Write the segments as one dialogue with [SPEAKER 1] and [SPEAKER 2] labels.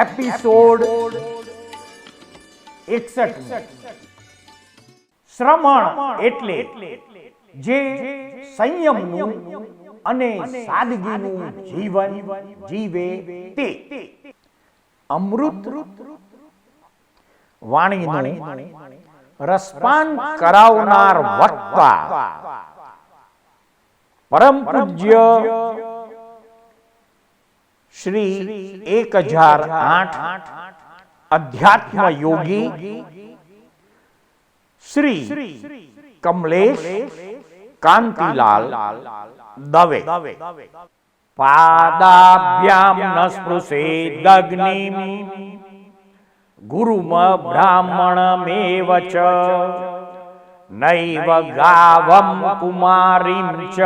[SPEAKER 1] Episode 61 શ્રમણ એટલે જે સંયમનું અને સાદગીનું જીવન જીવે તે અમૃત વાણીનું રસપાન કરાવનાર વક્તા પરમ પૂજ્ય શ્રી 1008 અધ્યાત્મ યોગી શ્રી કમલેશ કાંતિલાલ દવે પાદાભ્યામ ન સ્પૃશેદગ્નિમ ગુરુમ બ્રાહ્મણમેવ ચ નૈવ ગાવમ કુમારીમ ચ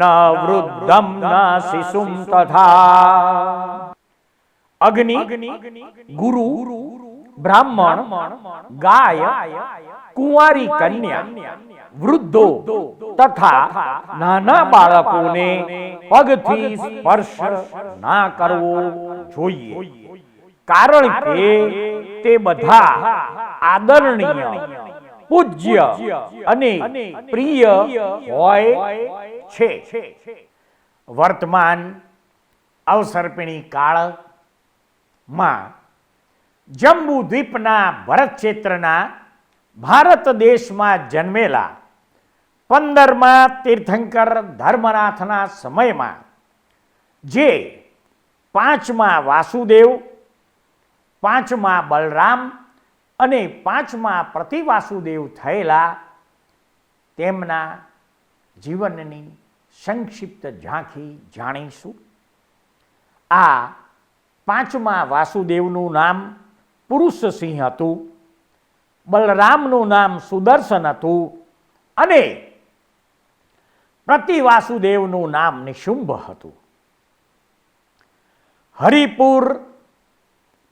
[SPEAKER 1] ન વૃદ્ધમ ન શિશુમ તથા. અગ્નિ, ગુરુ, બ્રાહ્મણ, ગાય, કુંવારી કન્યા, વૃદ્ધો તથા નાના બાળકોને પગથી સ્પર્શ ના કરવો જોઈએ, કારણ કે તે બધા આદરણીય, પૂજ્ય અને પ્રિય હોય છે. વર્તમાન અવસર્પિણી કાળમાં જંબુ દ્વીપના ભરત ક્ષેત્રના ભારત દેશમાં જન્મેલા 15મા તીર્થંકર ધર્મનાથના સમયમાં જે 5મા વાસુદેવ, 5મા બલરામ અને 5મા પ્રતિવાસુદેવ થયેલા, તેમના જીવનની સંક્ષિપ્ત ઝાંખી જાણીશું. આ 5મા વાસુદેવનું નામ પુરુષસિંહ હતું, બલરામનું નામ સુદર્શન હતું અને પ્રતિવાસુદેવનું નામ નિશુંભ હતું. હરિપુર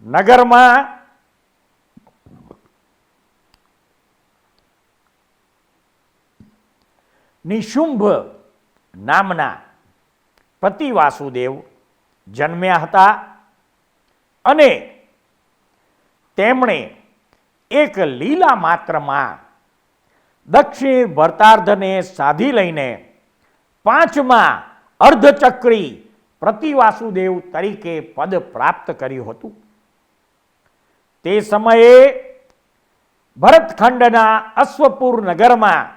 [SPEAKER 1] નગરમાં નિશુંભ નામના પ્રતિવાસુદેવ જન્મ્યા હતા અને તેમણે એક લીલા માત્રમાં દક્ષિણ ભરતાર્ધને સાધી લઈને 5મા અર્ધચક્રી પ્રતિવાસુદેવ તરીકે પદ પ્રાપ્ત કર્યું હતું. તે સમયે ભરતખંડના અશ્વપુર નગરમાં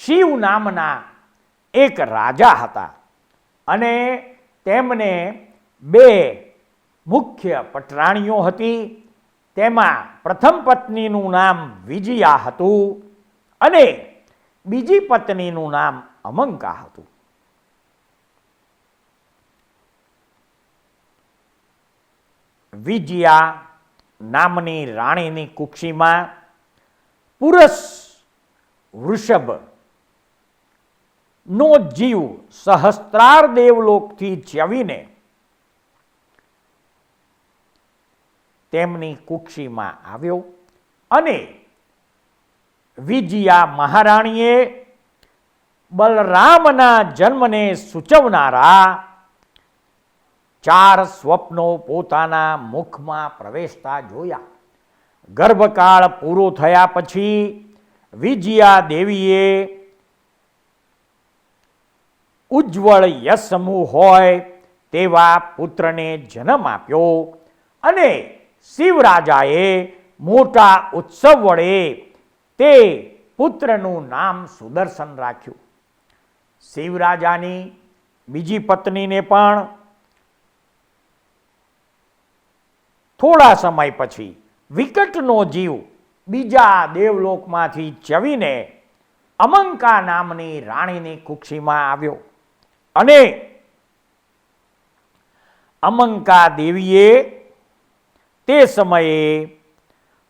[SPEAKER 1] શિવ નામના એક રાજા હતા અને તેમને 2 મુખ્ય પટરાણીઓ હતી. તેમાં પ્રથમ પત્નીનું નામ વિજયા હતું અને બીજી પત્નીનું નામ અમંકા હતું. વિજયા નામની રાણીની કુક્ષીમાં પુરુષ વૃષભ નો જીવ સહસ્ત્રાર દેવલોકથી ચ્યવીને તેમની કુક્ષીમાં આવ્યો અને વિજયા મહારાણીએ બલરામના જન્મને સૂચવનારા 4 સ્વપ્નો પોતાના મુખમાં પ્રવેશતા જોયા. ગર્ભકાળ પૂરો થયા પછી વિજયા દેવીએ ઉજ્જવળ યશમૂહ હોય તેવા પુત્રને જન્મ આપ્યો અને શિવરાજાએ મોટા ઉત્સવ વડે તે પુત્રનું નામ સુદર્શન રાખ્યું. શિવરાજાની બીજી પત્નીને પણ થોડા સમય પછી વિકટનો જીવ બીજા દેવલોકમાંથી ચ્યવીને અમંકા નામની રાણીની કુક્ષીમાં આવ્યો અને અમંકા દેવીએ તે સમયે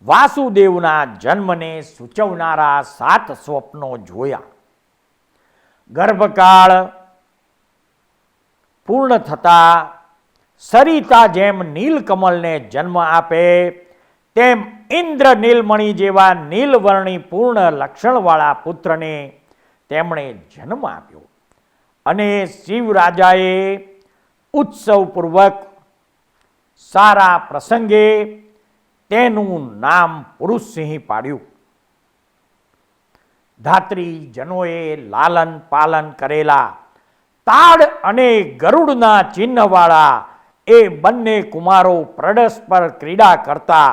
[SPEAKER 1] વાસુદેવના જન્મને સૂચવનારા 7 સ્વપ્નો જોયા. ગર્ભકાળ પૂર્ણ થતા સરિતા જેમ નીલકમલને જન્મ આપે તેમ ઇન્દ્ર નીલમણિ જેવા નીલવર્ણી પૂર્ણ લક્ષણવાળા પુત્રને તેમણે જન્મ આપ્યો અને શિવરાજાએ ઉત્સવપૂર્વક સારા પ્રસંગે તેનું નામ પુરુષસિંહ પાડ્યું. ધાત્રીજનોએ લાલન પાલન કરેલા તાડ અને ગરુડના ચિહ્નવાળા એ બંને કુમારો પરસ્પર ક્રીડા કરતા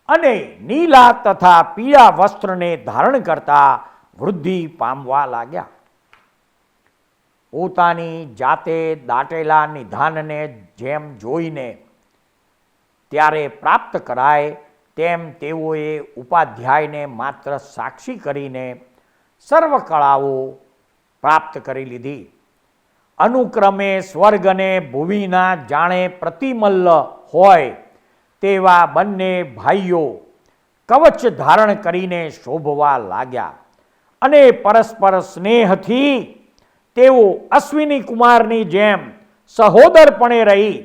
[SPEAKER 1] અને નીલા તથા પીળા વસ્ત્રને ધારણ કરતા વૃદ્ધિ પામવા લાગ્યા. પોતાની જાતે દાટેલા નિધાનને જેમ જોઈને ત્યારે પ્રાપ્ત કરાય તેમ તેઓએ ઉપાધ્યાયને માત્ર સાક્ષી કરીને સર્વ કળાઓ પ્રાપ્ત કરી લીધી. અનુક્રમે સ્વર્ગ અને ભુવિના જાણે પ્રતિમલ્લ હોય તેવા બંને ભાઈઓ કવચ ધારણ કરીને શોભવા લાગ્યા અને પરસ્પર સ્નેહથી તેઓ અશ્વિની કુમારની જેમ સહોદરપણે રહી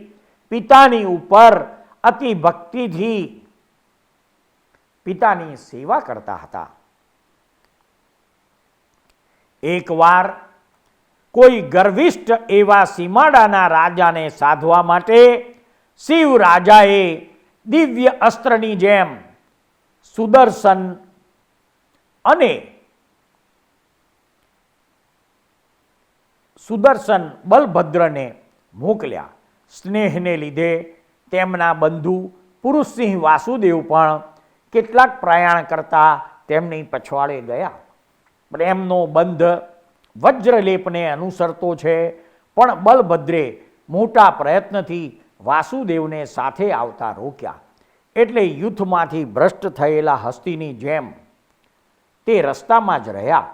[SPEAKER 1] પિતાની ઉપર અતિ ભક્તિથી પિતાની સેવા કરતા હતા. એકવાર કોઈ ગર્વિષ્ઠ એવા સીમાડાના રાજાને સાધવા માટે શિવ રાજાએ દિવ્ય અસ્ત્રની જેમ સુદર્શન અને બલભદ્રને મોકલ્યા. સ્નેહને લીધે તેમના બંધુ પુરુષસિંહ વાસુદેવ પણ કેટલાક પ્રયાણ કરતા તેમની પછવાડે ગયા. પ્રેમનો બંધ વજ્રલેપને અનુસરતો છે, પણ બલભદ્રે મોટા પ્રયત્નથી વાસુદેવને સાથે આવતા રોક્યા. એટલે યુદ્ધમાંથી ભ્રષ્ટ થયેલા હસ્તીની જેમ તે રસ્તામાં જ રહ્યા.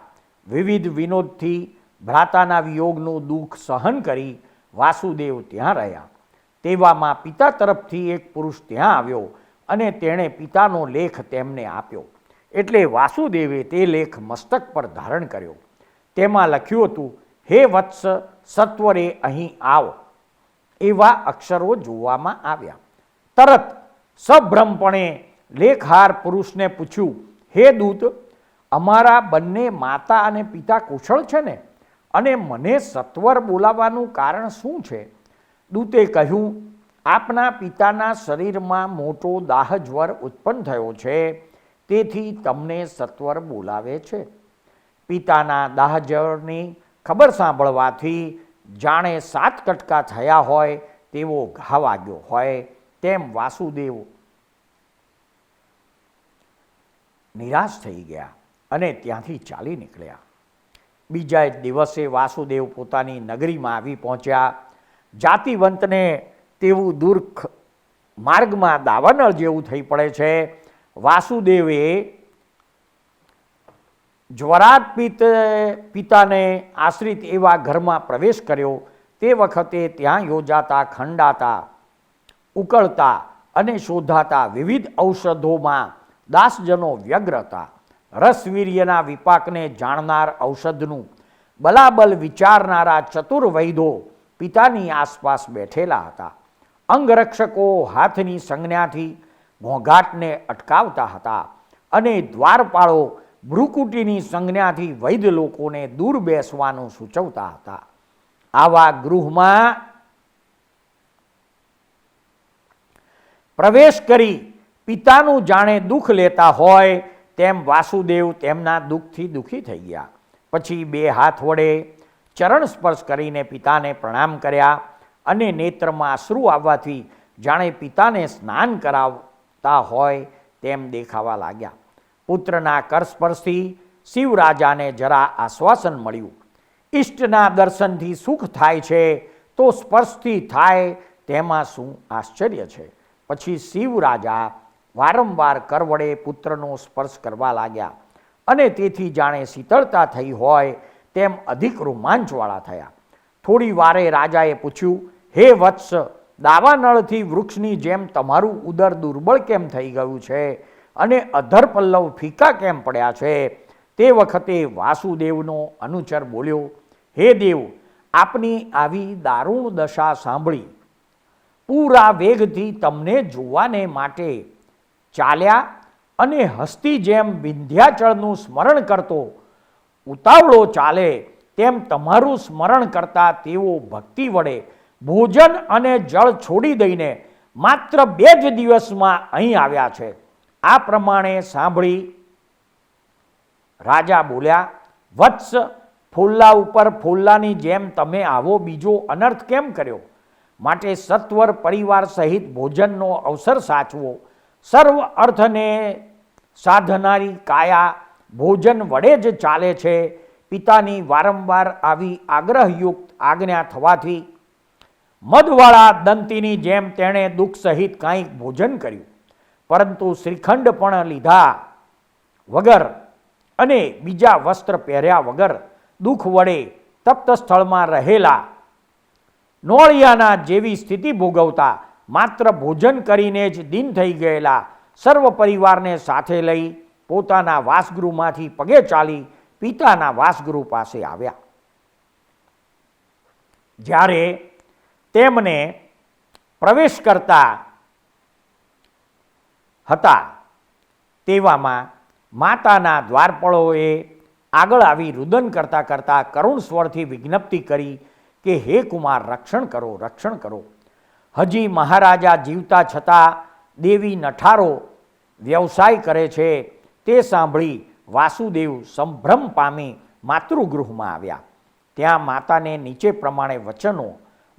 [SPEAKER 1] વિવિધ વિનોદથી ભ્રાતાના વિયોગનું દુઃખ સહન કરી વાસુદેવ ત્યાં રહ્યા. તેવામાં પિતા તરફથી એક પુરુષ ત્યાં આવ્યો અને તેણે પિતાનો લેખ તેમને આપ્યો. એટલે વાસુદેવે તે લેખ મસ્તક પર ધારણ કર્યો. તેમાં લખ્યું હતું, હે વત્સ, સત્વરે અહીં આવ. એવા અક્ષરો જોવામાં આવ્યા. તરત સભ્રમપણે લેખહાર પુરુષને પૂછ્યું, હે દૂત, અમારા બંને માતા અને પિતા કુશળ છે ને? અને મને સત્વર બોલાવવાનું કારણ શું છે? દૂતે કહ્યું, આપના પિતાના શરીરમાં મોટો દાહજ્વર ઉત્પન્ન થયો છે, તેથી તમને સત્વર બોલાવે છે. પિતાના દાહજ્વરની ખબર સાંભળવાથી જાણે 7 કટકા થયા હોય તેવો ઘા વાગ્યો હોય તેમ વાસુદેવ નિરાશ થઈ ગયા અને ત્યાંથી ચાલી નીકળ્યા. બીજા જ દિવસે વાસુદેવ પોતાની નગરીમાં આવી પહોંચ્યા. જાતિવંતને તેવું દુર્ખ માર્ગમાં દાવાનળ જેવું થઈ પડે છે. વાસુદેવે જ્વરાર્પિત પિતાને આશ્રિત એવા ઘરમાં પ્રવેશ કર્યો. તે વખતે ત્યાં યોજાતા, ખંડાતા, ઉકળતા અને શોધાતા વિવિધ ઔષધોમાં દાસજનો વ્યગ્ર હતા. રસવીર્યના વિપાકને જાણનાર ઔષધનું બલાબલ વિચારનારા ચતુર વૈદો પિતાની આસપાસ બેઠેલા હતા. અંગરક્ષકો હાથની સંજ્ઞાથી ઘોંઘાટને અટકાવતા હતા અને દ્વારપાળો ભ્રુકુટીની સંજ્ઞાથી વૈદ લોકોને દૂર બેસવાનું સૂચવતા હતા. આવા ગૃહમાં પ્રવેશ કરી પિતાનું જાણે દુઃખ લેતા હોય તેમ વાસુદેવ તેમના દુઃખથી દુઃખી થઈ ગયા. પછી 2 હાથ વડે ચરણ સ્પર્શ કરીને પિતાને પ્રણામ કર્યા અને નેત્રમાં અશ્રુ આવવાથી જાણે પિતાને સ્નાન કરાવતા હોય તેમ દેખાવા લાગ્યા. પુત્રના કરસ્પર્શથી શિવરાજાને જરા આશ્વાસન મળ્યું. ઈષ્ટના દર્શનથી સુખ થાય છે તો સ્પર્શથી થાય તેમાં શું આશ્ચર્ય છે? પછી શિવરાજા વારંવાર કર વડે પુત્રનો સ્પર્શ કરવા લાગ્યા અને તેથી જાણે શીતળતા થઈ હોય તેમ અધિક રોમાંચવાળા થયા. થોડી વારે રાજાએ પૂછ્યું, હે વત્સ, દાવાનળથી વૃક્ષની જેમ તમારું ઉદર દુર્બળ કેમ થઈ ગયું છે અને અધર પલ્લવ ફીકા કેમ પડ્યા છે? તે વખતે વાસુદેવનો અનુચર બોલ્યો, હે દેવ, આપની આવી દારૂણ દશા સાંભળી પૂરા વેગથી તમને જોવાને માટે ચાલ્યા અને હસ્તી જેમ વિંધ્યાચળનું સ્મરણ કરતો ઉતાવળો ચાલે તેમ તમારું સ્મરણ કરતા તેઓ ભક્તિ વડે ભોજન અને જળ છોડી દઈને માત્ર 2 જ દિવસમાં અહીં આવ્યા છે. આ પ્રમાણે સાંભળી રાજા બોલ્યા, વત્સ, ફોલ્લા ઉપર ફોલ્લાની જેમ તમે આવો બીજો અનર્થ કેમ કર્યો? માટે સત્વર પરિવાર સહિત ભોજનનો અવસર સાચવો. સર્વ અર્થને સાધનારી કાયા ભોજન વડે જ ચાલે છે. પિતાની વારંવાર આવી આગ્રહયુક્ત આજ્ઞા થવાથી મદવાળા દંતીની જેમ તેણે દુઃખ સહિત કાંઈક ભોજન કર્યું, પરંતુ શ્રીખંડ પણ લીધા વગર અને બીજા વસ્ત્ર પહેર્યા વગર દુઃખ વડે તપ્ત સ્થળમાં રહેલા નોળિયાના જેવી સ્થિતિ ભોગવતા માત્ર ભોજન કરીને જ દિન થઈ ગયેલા સર્વ પરિવારને સાથે લઈ પોતાના વાસગૃહમાંથી પગે ચાલી પિતાના વાસગૃહ પાસે આવ્યા. જ્યારે તેમને પ્રવેશ કરતા હતા તેવામાં માતાના દ્વારપાળોએ આગળ આવી રુદન કરતા કરતા કરુણ સ્વરથી વિજ્ઞપ્તિ કરી કે હે કુમાર, રક્ષણ કરો, રક્ષણ કરો. હજી મહારાજા જીવતા છતાં દેવી નઠારો વ્યવસાય કરે છે તે સાંભળી વાસુદેવ સંભ્રમ પામી માતૃગૃહમાં આવ્યા. ત્યાં માતાને નીચે પ્રમાણે વચનો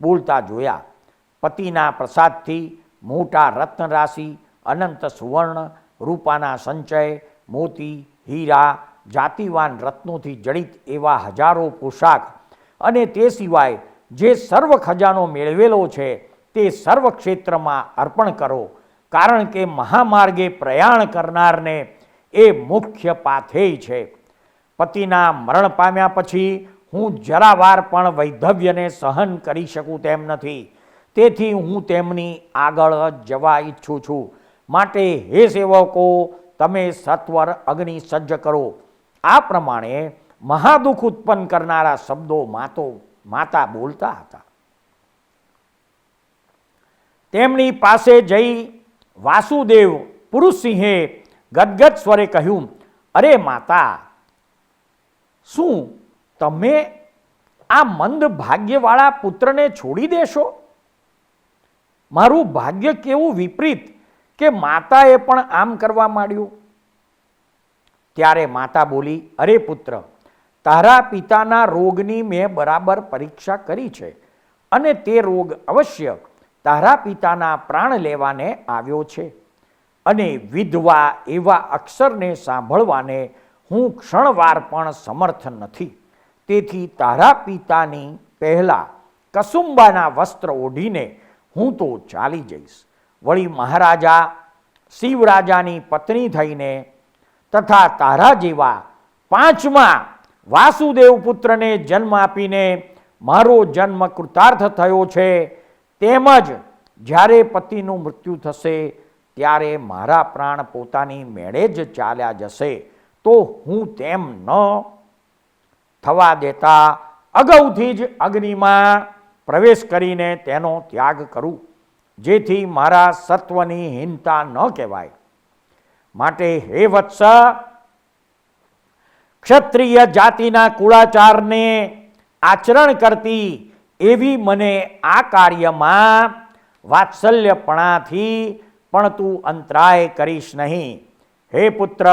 [SPEAKER 1] બોલતા જોયા. પતિના પ્રસાદથી મોટા રત્નરાશિ, અનંત સુવર્ણ, રૂપાના સંચય, મોતી, હીરા, જાતિવાન રત્નોથી જડિત એવા હજારો પોશાક અને તે સિવાય જે સર્વ ખજાનો મેળવેલો છે તે સર્વ ક્ષેત્રમાં અર્પણ કરો, કારણ કે મહામાર્ગે પ્રયાણ કરનારને એ મુખ્ય પાથેય છે. પતિના મરણ પામ્યા પછી હું જરાવાર પણ વૈધવ્યને સહન કરી શકું તેમ નથી. તેથી હું તેમની આગળ જવા ઈચ્છું છું. માટે હે સેવકો, તમે સત્વર અગ્નિ સજ્જ કરો. આ પ્રમાણે મહાદુઃખ ઉત્પન્ન કરનારા શબ્દો માતા બોલતા હતા. તેમની પાસે જઈ વાસુદેવ પુરુષસિંહે ગદગદ સ્વરે કહ્યું, અરે માતા, શું તમે આ મંદ ભાગ્યવાળા પુત્રને છોડી દેશો? મારું ભાગ્ય કેવું વિપરીત કે માતાએ પણ આમ કરવા માંડ્યું. ત્યારે માતા બોલી, અરે પુત્ર, તારા પિતાના રોગની મેં બરાબર પરીક્ષા કરી છે અને તે રોગ અવશ્ય તારા પિતાના પ્રાણ લેવાને આવ્યો છે. અને વિધવા એવા અક્ષરને સાંભળવાને હું ક્ષણવાર પણ સમર્થ નથી. તેથી તારા પિતાની પહેલાં કસુંબાના વસ્ત્ર ઓઢીને હું તો ચાલી જઈશ. વળી મહારાજા શિવરાજાની પત્ની થઈને તથા તારા જેવા 5મા વાસુદેવ પુત્રને જન્મ આપીને મારો જન્મ કૃતાર્થ થયો છે. તેમજ જ્યારે પતિનું મૃત્યુ થશે ત્યારે મારા પ્રાણ પોતાની મેળે જ ચાલ્યા જશે, તો હું તેમ ન થવા દેતા અગાઉથી જ અગ્નિમાં પ્રવેશ કરીને તેનો ત્યાગ કરું, જેથી મારા સત્વની હીનતા ન કહેવાય. માટે હે વત્સ, ક્ષત્રિય જાતિના કુળાચારને આચરણ કરતી એવી મને આ કાર્યમાં વાત્સલ્યપણાથી પણ તું અંતરાય કરીશ નહીં. હે પુત્ર,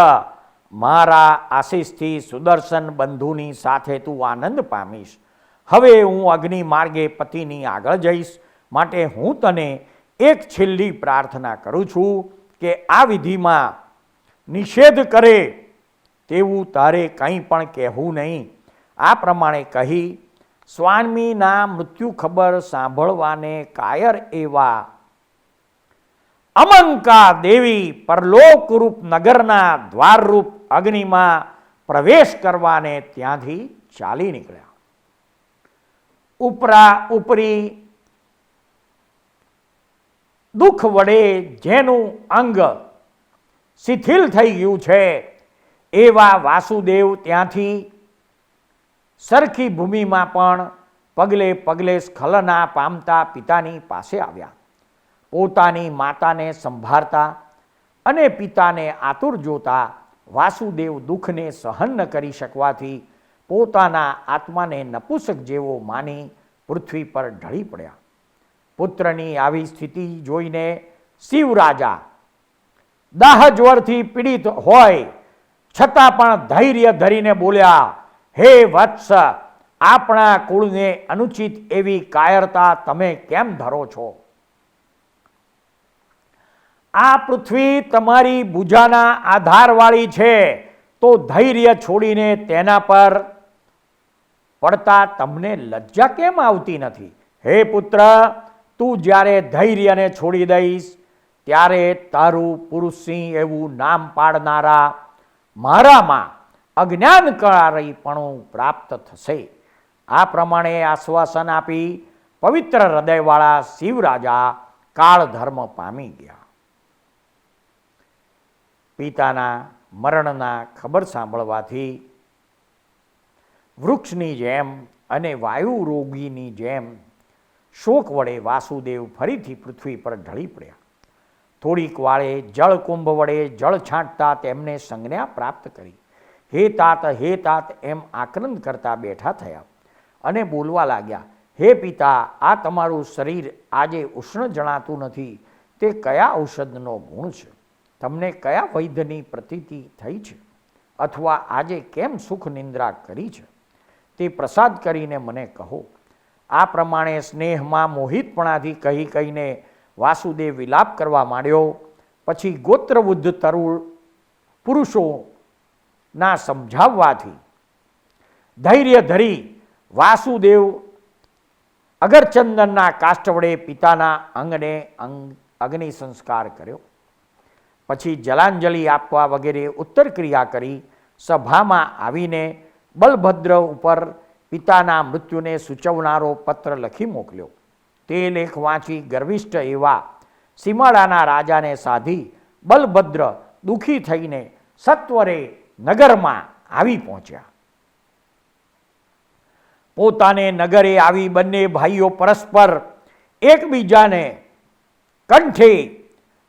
[SPEAKER 1] મારા આશીષથી સુદર્શન બંધુની સાથે તું આનંદ પામીશ. હવે હું અગ્નિ માર્ગે પતિની આગળ જઈશ. માટે હું તને એક છેલ્લી પ્રાર્થના કરું છું કે આ વિધિમાં નિષેધ કરે તેવું તારે કંઈ પણ કહેવું નહીં. આ પ્રમાણે કહી સ્વામીના મૃત્યુ ખબર સાંભળવાને કાયર એવા અમંકા દેવી પરલોકરૂપ નગરના દ્વારરૂપ અગ્નિમાં પ્રવેશ કરવાને ત્યાંથી ચાલી નીકળ્યા. ઉપરી દુઃખ વડે જેનું અંગ શિથિલ થઈ ગયું છે એવા વાસુદેવ ત્યાંથી સરખી ભૂમિમાં પણ પગલે પગલે સ્ખલના પામતા પિતાની પાસે આવ્યા. પોતાની માતાને સંભાળતા અને પિતાને આતુર જોતા વાસુદેવ દુઃખને સહન ન કરી શકવાથી પોતાના આત્માને નપુંસક જેવો માની પૃથ્વી પર ઢળી પડ્યા. પુત્રની આવી સ્થિતિ જોઈને શિવ રાજા દાહ જ્વરથી પીડિત હોય છતાં પણ ધૈર્ય ધરીને બોલ્યા, હે વત્સ, આપણા કુળને અનુચિત એવી કાયરતા તમે કેમ ધરો છો? આ પૃથ્વી તમારી ભુજાના આધારવાળી છે, તો ધૈર્ય છોડીને તેના પર પડતા તમને લજ્જા કેમ આવતી નથી? હે પુત્ર, તું જ્યારે ધૈર્યને છોડી દઈશ ત્યારે તારું પુરુષસિંહ એવું નામ પાડનારા મારામાં અજ્ઞાનકારીપણું પ્રાપ્ત થશે. આ પ્રમાણે આશ્વાસન આપી પવિત્ર હૃદયવાળા શિવરાજા કાળધર્મ પામી ગયા. પિતાના મરણના ખબર સાંભળવાથી વૃક્ષની જેમ અને વાયુ રોગીની જેમ શોક વડે વાસુદેવ ફરીથી પૃથ્વી પર ઢળી પડ્યા. થોડીક વાળે જળકુંભ વડે જળ છાંટતા તેમને સંજ્ઞા પ્રાપ્ત કરી. હે તાત એમ આક્રંદ કરતા બેઠા થયા અને બોલવા લાગ્યા, હે પિતા, આ તમારું શરીર આજે ઉષ્ણ જણાતું નથી, તે કયા ઔષધનો ગુણ છે? તમને કયા વૈદ્યની પ્રતીતિ થઈ છે? અથવા આજે કેમ સુખ નિંદ્રા કરી છે? તે પ્રસાદ કરીને મને કહો. આ પ્રમાણે સ્નેહમાં મોહિતપણાથી કહી કહીને વાસુદેવ વિલાપ કરવા માંડ્યો. પછી ગોત્રવૃદ્ધ તરુણ પુરુષોના સમજાવવાથી ધૈર્ય ધરી વાસુદેવ અગરચંદનના કાષ્ઠ વડે પિતાના અંગને અગ્નિ સંસ્કાર કર્યો. પછી જલાંજલિ આપવા વગેરે ઉત્તર ક્રિયા કરી સભામાં આવીને બલભદ્ર ઉપર પિતાના મૃત્યુને સૂચવનારો પત્ર લખી મોકલ્યો. તે લેખ વાંચી ગર્વિષ્ઠ એવા સીમાડાના રાજાને સાધી બલભદ્ર દુઃખી થઈને સત્વરે નગરમાં આવી પહોંચ્યા. પોતાને નગરે આવી બંને ભાઈઓ પરસ્પર એકબીજાને કંઠે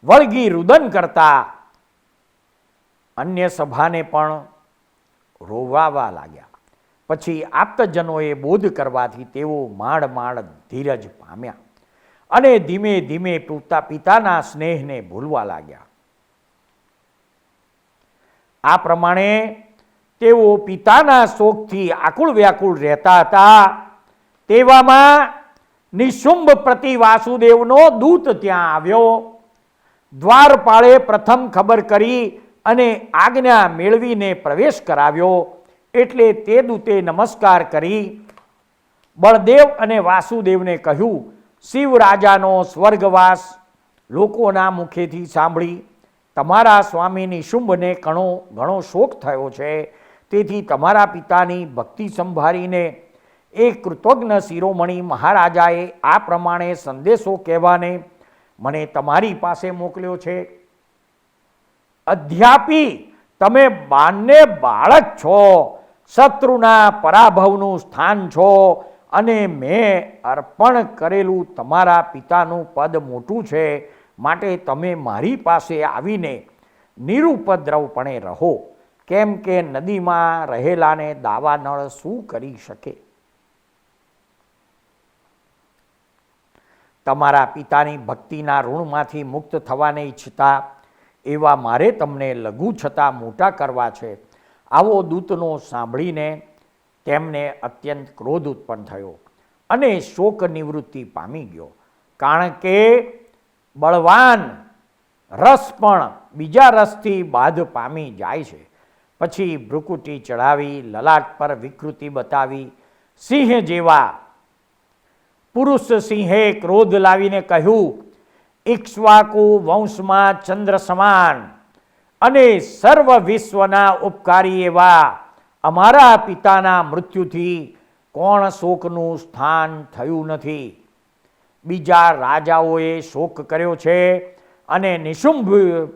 [SPEAKER 1] વળગી રુદન કરતા અન્ય સભાને પણ રોવાવા લાગ્યા. પછી આપ્તજનોએ બોધ કરવાથી તેઓ માંડ ધીરજ પામ્યા અને ધીમે ધીમે પિતાના સ્નેહને ભૂલવા લાગ્યા. આ પ્રમાણે તેઓ પિતાના શોકથી આકુળ વ્યાકુળ રહેતા હતા. તેવામાં નિશુંભ પ્રતિ વાસુદેવનો દૂત ત્યાં આવ્યો. દ્વારપાળે પ્રથમ ખબર કરી અને આજ્ઞા મેળવીને પ્રવેશ કરાવ્યો. એટલે તે દૂતે નમસ્કાર કરી બળદેવ અને વાસુદેવને કહ્યું, શિવ રાજાનો સ્વર્ગવાસ લોકોના મુખેથી સાંભળી તમારા સ્વામી નિશુંભને ઘણો શોક થયો છે. તેથી તમારા પિતાની ભક્તિ સંભાળીને એ કૃતજ્ઞ શિરોમણી મહારાજાએ આ પ્રમાણે સંદેશો કહેવાને મને તમારી પાસે મોકલ્યો છે. અધ્યાપી તમે બંને બાળક છો, શત્રુના પરાભવનું સ્થાન છો અને મેં અર્પણ કરેલું તમારા પિતાનું પદ મોટું છે. માટે તમે મારી પાસે આવીને નિરુપદ્રવપણે રહો, કેમ કે નદીમાં રહેલાને દાવાનળ શું કરી શકે? તમારા પિતાની ભક્તિના ઋણમાંથી મુક્ત થવાને ઈચ્છતા એવા મારે તમને લઘુ છતાં મોટા કરવા છે. આવો દૂતનો સાંભળીને તેમને અત્યંત ક્રોધ ઉત્પન્ન થયો અને શોક નિવૃત્તિ પામી ગયો. કારણ કે બળવાન રસ પણ બીજા રસથી બાધ પામી જાય છે. પછી ભ્રુકુટી ચઢાવી લલાટ પર વિકૃતિ બતાવી સિંહ જેવા પુરુષ સિંહે ક્રોધ લાવીને કહ્યું, ઇક્ષ્વાકુ વંશમાં ચંદ્ર સમાન અને સર્વ વિશ્વના ઉપકારી એવા અમારા પિતાના મૃત્યુથી કોણ શોકનું સ્થાન થયું નથી? બીજા રાજાઓએ શોક કર્યો છે અને નિશુંભ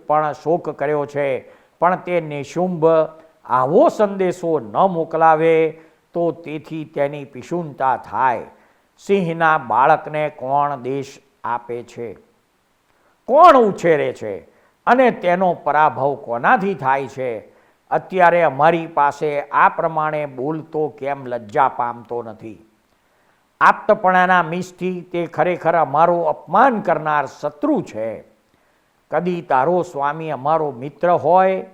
[SPEAKER 1] પણ શોક કર્યો છે, પણ તે નિશુંભ આવો સંદેશો ન મોકલાવે તો તેથી તેની પિશુનતા થાય. સિંહના બાળકને કોણ દેશ આપે છે? કોણ ઉછેરે છે? અને તેનો પરાભવ કોનાથી થાય છે? અત્યારે અમારી પાસે આ પ્રમાણે બોલતો કેમ લજ્જા પામતો નથી? આપતપણાના મીસથી તે ખરેખર અમારો અપમાન કરનાર શત્રુ છે. કદી તારો સ્વામી અમારો મિત્ર હોય,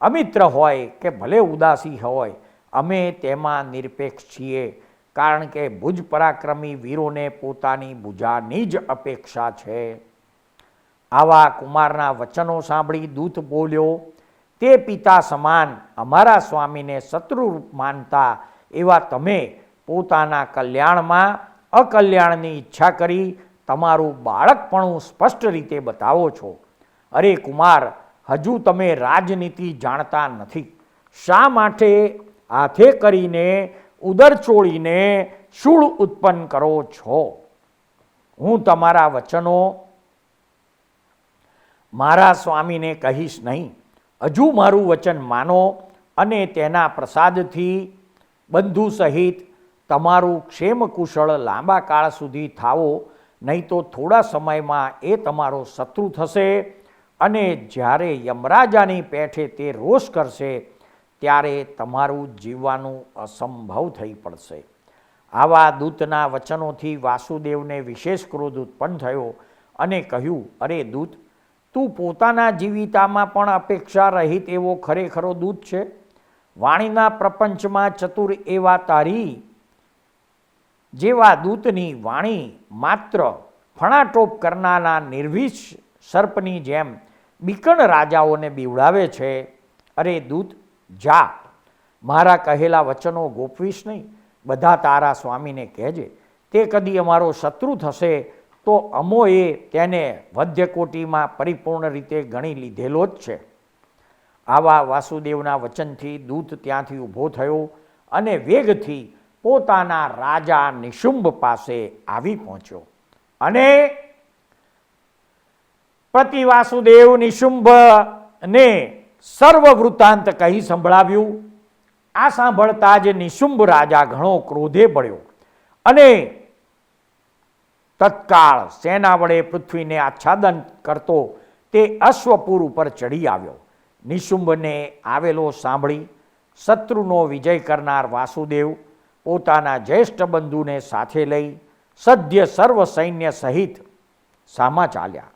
[SPEAKER 1] અમિત્ર હોય કે ભલે ઉદાસી હોય, અમે તેમાં નિરપેક્ષ છીએ, કારણ કે ભુજ પરાક્રમી વીરોને પોતાની ભુજાની જ અપેક્ષા છે. આવા કુમારના વચનો સાંભળી દૂત બોલ્યો, તે પિતા સમાન અમારા સ્વામીને શત્રુરૂપ માનતા એવા તમે પોતાના કલ્યાણમાં અકલ્યાણની ઈચ્છા કરી તમારું બાળકપણું સ્પષ્ટ રીતે બતાવો છો. અરે કુમાર, હજુ તમે રાજનીતિ જાણતા નથી. શા માટે હાથે કરીને ઉદર ચોળીને શૂળ ઉત્પન્ન કરો છો? હું તમારા વચનો મારા સ્વામીને કહીશ નહીં. હજુ મારું વચન માનો અને તેના પ્રસાદથી બંધુ સહિત તમારું ક્ષેમ કુશળ લાંબા કાળ સુધી થાવો, નહીં તો થોડા સમયમાં એ તમારો શત્રુ થશે અને જ્યારે યમરાજાની પેઠે તે રોષ કરશે ત્યારે તમારું જીવવાનું અસંભવ થઈ પડશે. આવા દૂતના વચનોથી વાસુદેવને વિશેષ ક્રોધ ઉત્પન્ન થયો અને કહ્યું, અરે દૂત, તું પોતાના જીવિતામાં પણ અપેક્ષા રહિત એવો ખરેખરો દૂત છે. વાણીના પ્રપંચમાં ચતુર એવા તારી જેવા દૂતની વાણી માત્ર ફણાટોપ કરનારના નિર્વિષ સર્પની જેમ બીકણ રાજાઓને બીવડાવે છે. અરે દૂત, જા, મારા કહેલા વચનો ગોપવીશ નહીં. બધા તારા સ્વામીને કહેજે, તે કદી અમારો શત્રુ થશે તો અમોએ તેને વધ્યકોટીમાં પરિપૂર્ણ રીતે ગણી લીધેલો જ છે. આવા વાસુદેવના વચનથી દૂત ત્યાંથી ઊભો થયો અને વેગથી પોતાના રાજા નિશુંભ પાસે આવી પહોંચ્યો અને પતિ વાસુદેવ નિશુંભને સર્વ વૃત્તાંત કહી સંભળાવ્યું. આ સાંભળતા જ નિશુંભ રાજા ઘણો ક્રોધે પડ્યો અને તત્કાળ સેના વડે પૃથ્વીને આચ્છાદન કરતો તે અશ્વપુર ઉપર ચડી આવ્યો. નિશુંભને આવેલો સાંભળી શત્રુનો વિજય કરનાર વાસુદેવ પોતાના જ્યેષ્ઠ બંધુને સાથે લઈ સદ્ય સર્વ સૈન્ય સહિત સામા ચાલ્યા.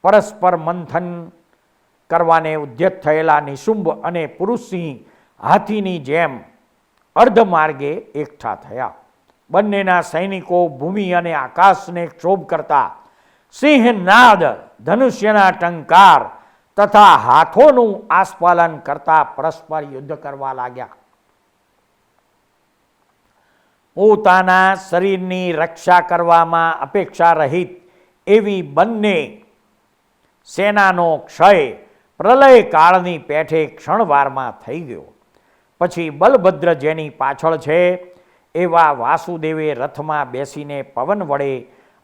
[SPEAKER 1] પરસ્પર મંથન કરવાને ઉદ્યત થયેલા નિશુંભ અને પુરુષસિંહ હાથીની જેમ અર્ધમાર્ગે એકઠા થયા. બંનેના સૈનિકો ભૂમિ અને આકાશને ક્ષોભ કરતા સિંહનાદ, ધનુષ્યના ટંકાર તથા હાથોનું આસ્ફાલન કરતા પરસ્પર યુદ્ધ કરવા લાગ્યા. પોતાના શરીરની રક્ષા કરવામાં અપેક્ષા રહિત એવી બંને સેનાનો ક્ષય પ્રલય કાળની પેઠે ક્ષણવારમાં થઈ ગયો. પછી બલભદ્ર જેની પાછળ છે એવા વાસુદેવે રથમાં બેસીને પવન વડે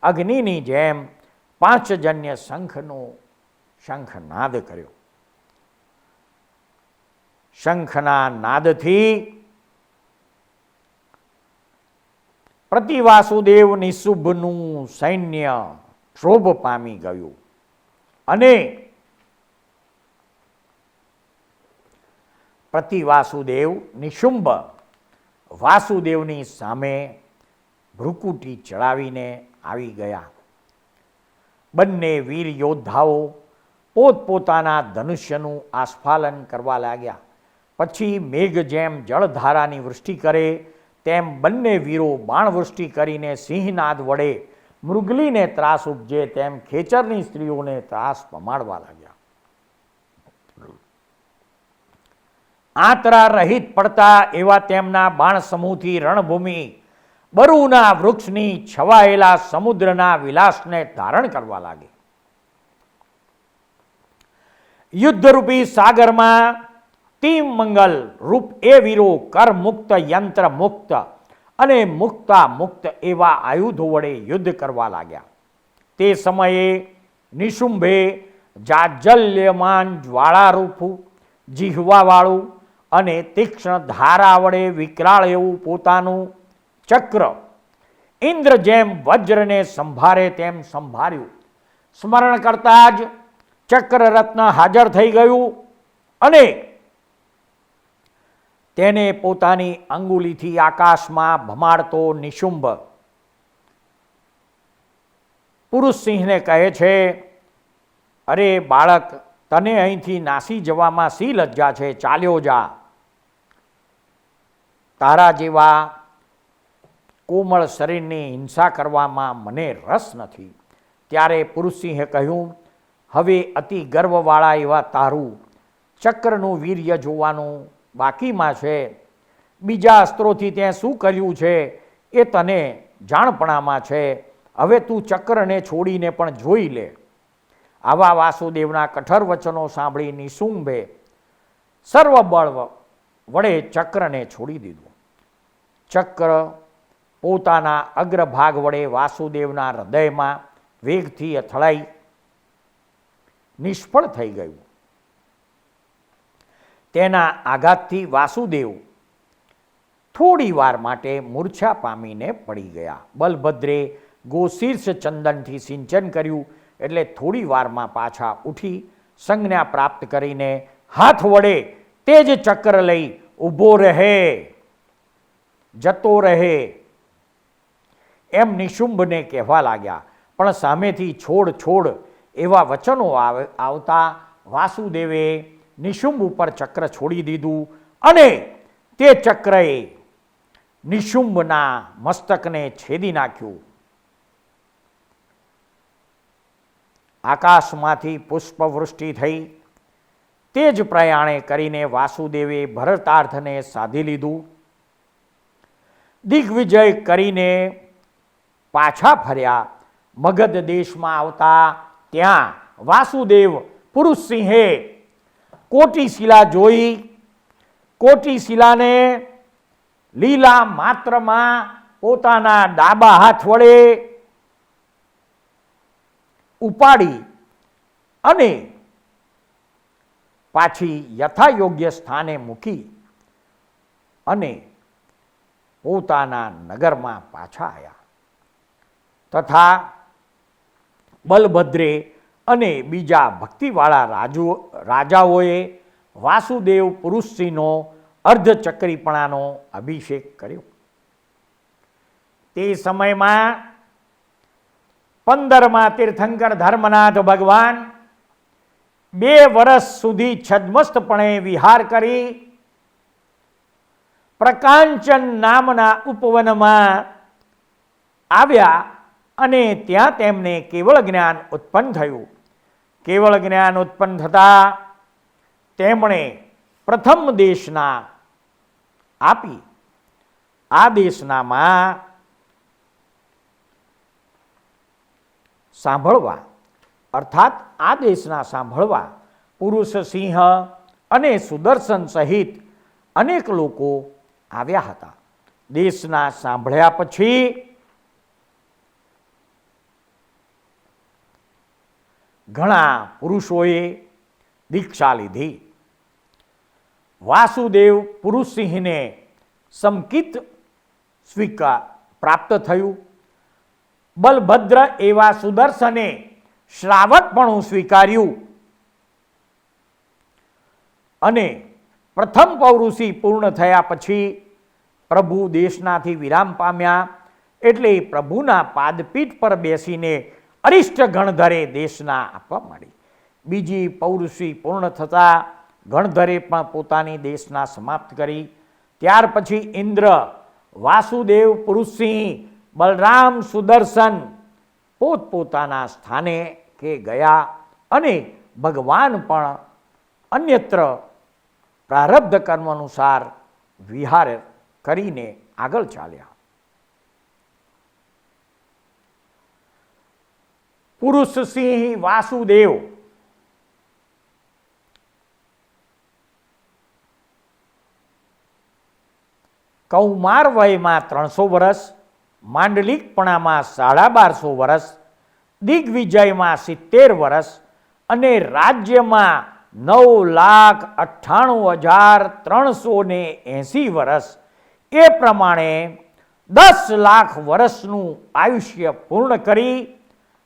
[SPEAKER 1] અગ્નિની જેમ પાંચજન્ય શંખનો શંખનાદ કર્યો. શંખના નાદથી પ્રતિવાસુદેવ નિશુંભનું સૈન્ય ક્ષોભ પામી ગયું અને પ્રતિવાસુદેવ નિશુંભ વાસુદેવની સામે ભ્રુકુટી ચડાવીને આવી ગયા. બંને વીર યોદ્ધાઓ પોતપોતાના ધનુષ્યનું આસ્ફાલન કરવા લાગ્યા. પછી મેઘ જેમ જળધારાની વૃષ્ટિ કરે તેમ બંને વીરો બાણવૃષ્ટિ કરીને સિંહનાદ વડે મૃગલીને ત્રાસ ઉપજે તેમ ખેચરની સ્ત્રીઓને ત્રાસ પમાડવા લાગ્યા. આંતરા રહિત પડતા એવા તેમના બાણ સમૂહથી રણભૂમિ બરુના વૃક્ષની છવાયેલા સમુદ્રના વિલાસને ધારણ કરવા લાગી. યુદ્ધરૂપી સાગરમાં તીમ મંગલ રૂપ એ વીરો કર મુક્ત, યંત્ર મુક્ત અને મુક્તા મુક્ત એવા આયુધો વડે યુદ્ધ કરવા લાગ્યા. તે સમયે નિશુંભે જાજલ્યમાન જ્વાળારૂપું જીહવાવાળું અને તીક્ષ્ણ ધારા વડે વિકરાળ એવું પોતાનું ચક્ર ઇન્દ્ર જેમ વજ્રને સંભારે તેમ સંભાર્યું. સ્મરણ કરતા જ ચક્ર રત્ન હાજર થઈ ગયું અને તેને પોતાની અંગુલીથી આકાશમાં ભમાડતો નિશુંભ પુરુષસિંહને કહે છે, અરે બાળક, તને અહીંથી નાસી જવામાં શી લજ્જા છે? ચાલ્યો જા. તારા જેવા કોમળ શરીરની હિંસા કરવામાં મને રસ નથી. ત્યારે પુરુષસિંહે કહ્યું, હવે અતિ ગર્વવાળા એવા તારું ચક્રનું વીર્ય જોવાનું બાકીમાં છે. બીજા અસ્ત્રોથી તે શું કર્યું છે એ તને જાણપણામાં છે. હવે તું ચક્રને છોડીને પણ જોઈ લે. આવા વાસુદેવના કઠોર વચનો સાંભળી નિશુંભે સર્વબળ વડે ચક્રને છોડી દીધું. ચક્ર પોતાના અગ્રભાગ વડે વાસુદેવના હૃદયમાં વેગથી અથડાઈ નિષ્ફળ થઈ ગયું. તેના આઘાતથી વાસુદેવ થોડી વાર માટે મૂર્છા પામીને પડી ગયા. બલભદ્રે ગોશીર્ષ ચંદનથી સિંચન કર્યું એટલે થોડી વારમાં પાછા ઉઠી સંજ્ઞા પ્રાપ્ત કરીને હાથ વડે તે જ ચક્ર લઈ ઊભો રહે, જતો રહે એમ નિશુંભને કહેવા લાગ્યા. પણ સામેથી છોડ છોડ એવા વચનો આવતા વાસુદેવે નિશુંભ ઉપર ચક્ર છોડી દીધું અને તે ચક્રએ નિશુંભના મસ્તકને છેદી નાખ્યું. આકાશમાંથી પુષ્પવૃષ્ટિ થઈ. તે જ પ્રયાણે કરીને વાસુદેવે ભરતાર્થને સાધી લીધું. દિગ્વિજય કરીને પાછા ફર્યા. મગધ દેશમાં આવતા ત્યાં વાસુદેવ પુરુષસિંહે કોટિશિલા જોઈ. કોટિશિલાને લીલા માત્રમાં પોતાના ડાબા હાથ વડે ઉપાડી અને પાછી યથાયોગ્ય સ્થાને મૂકી અને પોતાના નગરમાં પાછા આવ્યા. તથા બલભદ્રે અને બીજા ભક્તિવાળા રાજાઓએ વાસુદેવ પુરુષસિંહનો અર્ધચક્રીપણાનો અભિષેક કર્યો. તે સમયમાં 15મા તીર્થંકર ધર્મનાથ ભગવાન 2 વર્ષ સુધી છદ્મસ્તપણે વિહાર કરી પ્રકાંચન નામના ઉપવનમાં આવ્યા અને ત્યાં તેમને કેવળ જ્ઞાન ઉત્પન્ન થયું. કેવળ જ્ઞાન ઉત્પન્ન થતાં તેમણે પ્રથમ દેશના આપી. આ દેશનામાં સાંભળવા અર્થાત આ દેશના સાંભળવા પુરુષસિંહ અને સુદર્શન સહિત અનેક લોકો આવ્યા હતા. દેશના સાંભળ્યા પછી ઘણા પુરુષોએ દીક્ષા લીધી. વાસુદેવ પુરુષસિંહને સમકિત સ્વીકાર પ્રાપ્ત થયું. બલભદ્ર એવા સુદર્શને શ્રાવકપણું સ્વીકાર્યું અને પ્રથમ પૌરુષી પૂર્ણ થયા પછી પ્રભુ દેશનાથી વિરામ પામ્યા. એટલે પ્રભુના પાદપીઠ પર બેસીને અરિષ્ટ ગણધરે દેશના આપવા માંડી. બીજી પૌરુષી પૂર્ણ થતાં ગણધરે પણ પોતાની દેશના સમાપ્ત કરી. ત્યાર પછી ઇન્દ્ર, વાસુદેવ, પુરુષસિંહ, બલરામ, સુદર્શન પોતપોતાના સ્થાને કે ગયા અને ભગવાન પણ અન્યત્ર પ્રારબ્ધ કર્મ અનુસાર વિહાર કરીને આગળ ચાલ્યા. પુરુષસિંહ વાસુદેવ કૌમાર વયમાં 300 વર્ષ, માંડલિકપણામાં 1250 વર્ષ, દિગ્વિજયમાં 70 વર્ષ અને રાજ્યમાં 9,98,380 વર્ષ એ પ્રમાણે 10 લાખ વર્ષનું આયુષ્ય પૂર્ણ કરી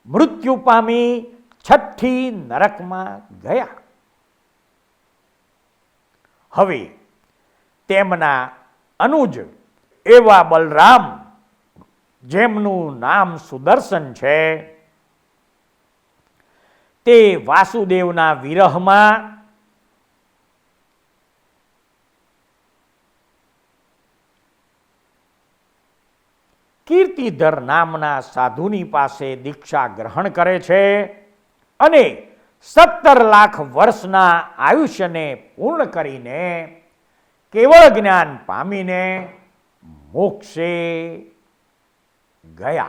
[SPEAKER 1] મૃત્યુ પામી છઠ્ઠી નરકમાં ગયા. હવે તેમના અનુજ એવા બલરામ, જેમનું નામ સુદર્શન છે, તે વાસુદેવના વિરહમાં કીર્તિધર નામના સાધુની પાસે દીક્ષા ગ્રહણ કરે છે અને 17 લાખ વર્ષના આયુષ્યને પૂર્ણ કરીને કેવળ જ્ઞાન પામીને મોક્ષે ગયા.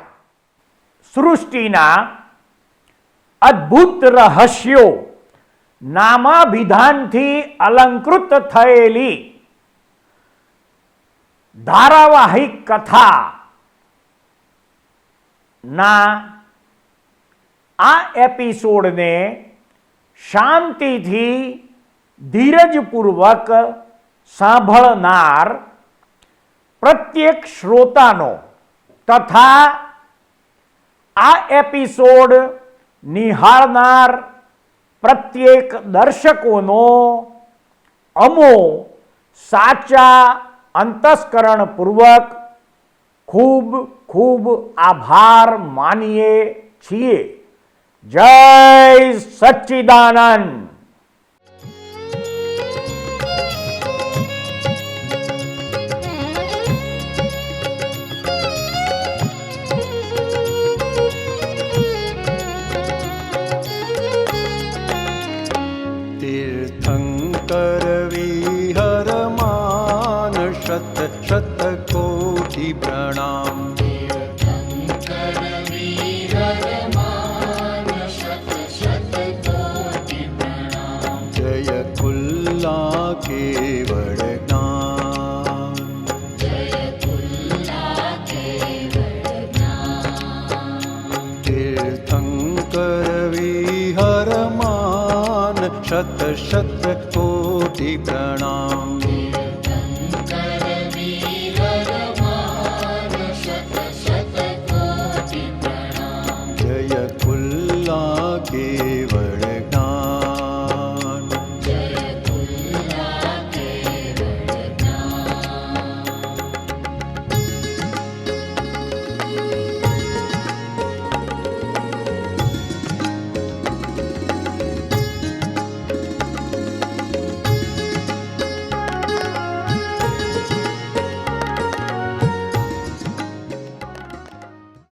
[SPEAKER 1] સૃષ્ટિના અદ્ભુત રહસ્યો નામાભિધાનથી અલંકૃત થયેલી ધારાવાહિક કથા ના આ એપિસોડને શાંતિથી ધીરજપૂર્વક સાંભળનાર પ્રત્યેક શ્રોતાનો તથા આ એપિસોડ નિહાળનાર પ્રત્યેક દર્શકોનો અમો સાચા અંતસ્કરણપૂર્વક ખૂબ ખૂબ આભાર માનીએ છીએ. જય સચ્ચિદાનંદ.
[SPEAKER 2] तीर्थंकर विहरमान शत शत कोटि प्रणाम. जय कुल्ला केवल ज्ञान. तीर्थंकर विहरमान शत शत कोटि प्रणाम.